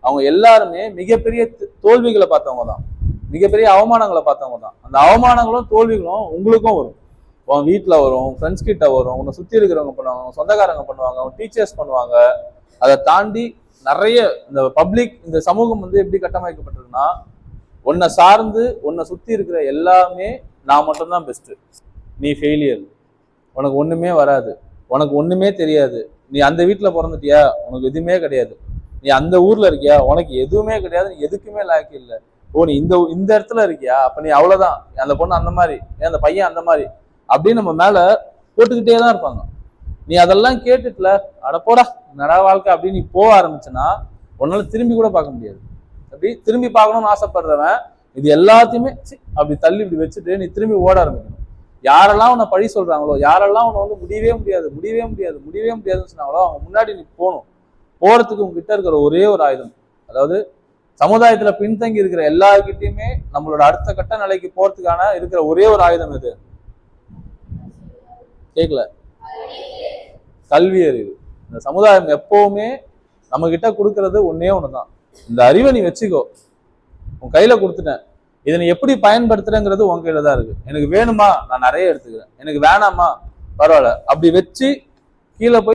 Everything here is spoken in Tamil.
அவங்க எல்லாருமே மிகப்பெரிய தோல்விகளை பார்த்தவங்க தான், மிகப்பெரிய அவமானங்களை பார்த்தவங்க தான். அந்த அவமானங்களும் தோல்விகளும் உங்களுக்கும் வரும், உன் வீட்டில் வரும், ஃப்ரெண்ட்ஸ் கிட்ட வரும், உன்னை சுற்றி இருக்கிறவங்க பண்ணுவாங்க, சொந்தக்காரங்க பண்ணுவாங்க, அவங்க டீச்சர்ஸ் பண்ணுவாங்க. அதை தாண்டி நிறைய இந்த பப்ளிக், இந்த சமூகம் வந்து எப்படி கட்டமைக்கப்பட்டிருக்குன்னா, உன்னை சார்ந்து உன்னை சுற்றி இருக்கிற எல்லாமே நான் மட்டும்தான் பெஸ்ட்டு, நீ ஃபெயிலியர், உனக்கு ஒன்றுமே வராது, உனக்கு ஒன்றுமே தெரியாது, நீ அந்த வீட்டில் பிறந்துட்டியா உனக்கு எதுவுமே கிடையாது, நீ அந்த ஊரில் இருக்கியா உனக்கு எதுவுமே கிடையாது, நீ எதுக்குமே லாய்க்கு இல்லை, ஓ நீ இந்த இடத்துல இருக்கியா அப்போ நீ அவ்வளோதான், அந்த பொண்ணு அந்த மாதிரி, அந்த பையன் அந்த மாதிரி அப்படின்னு நம்ம மேலே போட்டுக்கிட்டே தான் இருப்பாங்க. நீ அதெல்லாம் கேட்டுட்டுல அடப்போடா நடா வாழ்க்கை அப்படின்னு நீ போக ஆரம்பிச்சுன்னா உன்னால திரும்பி கூட பார்க்க முடியாது. அப்படி திரும்பி பார்க்கணும்னு ஆசைப்படுறவன் இது எல்லாத்தையுமே அப்படி தள்ளி இப்படி வச்சுட்டு நீ திரும்பி ஓட ஆரம்பிக்கணும். யாரெல்லாம் உன்னை பழி சொல்றாங்களோ, யாரெல்லாம் உன்னை வந்து முடியவே முடியாது முடியவே முடியாது முடியவே முடியாதுன்னு சொன்னாங்களோ அவங்க முன்னாடி நீ போகணும். போறதுக்கு உங்ககிட்ட இருக்கிற ஒரே ஒரு ஆயுதம், அதாவது சமுதாயத்துல பின்தங்கி இருக்கிற எல்லாருக்கிட்டையுமே நம்மளோட அடுத்த கட்ட நிலைக்கு போறதுக்கான இருக்கிற ஒரே ஒரு ஆயுதம் எது? கேட்கல? கல்வி அறிவு. இந்த சமுதாயம் எப்பவுமே நம்ம கிட்ட கொடுக்கறது ஒன்னே ஒண்ணுதான், இந்த அறிவை நீ வச்சுக்கோ, உன் கையில கொடுத்துட்டேன், இதை நீ எப்படி பயன்படுத்துறேங்கிறது உன் கையில தான் இருக்கு. எனக்கு வேணுமா நான் நிறைய எடுத்துக்கிறேன், எனக்கு வேணாமா பரவாயில்ல, அப்படி வச்சு கீழே போய்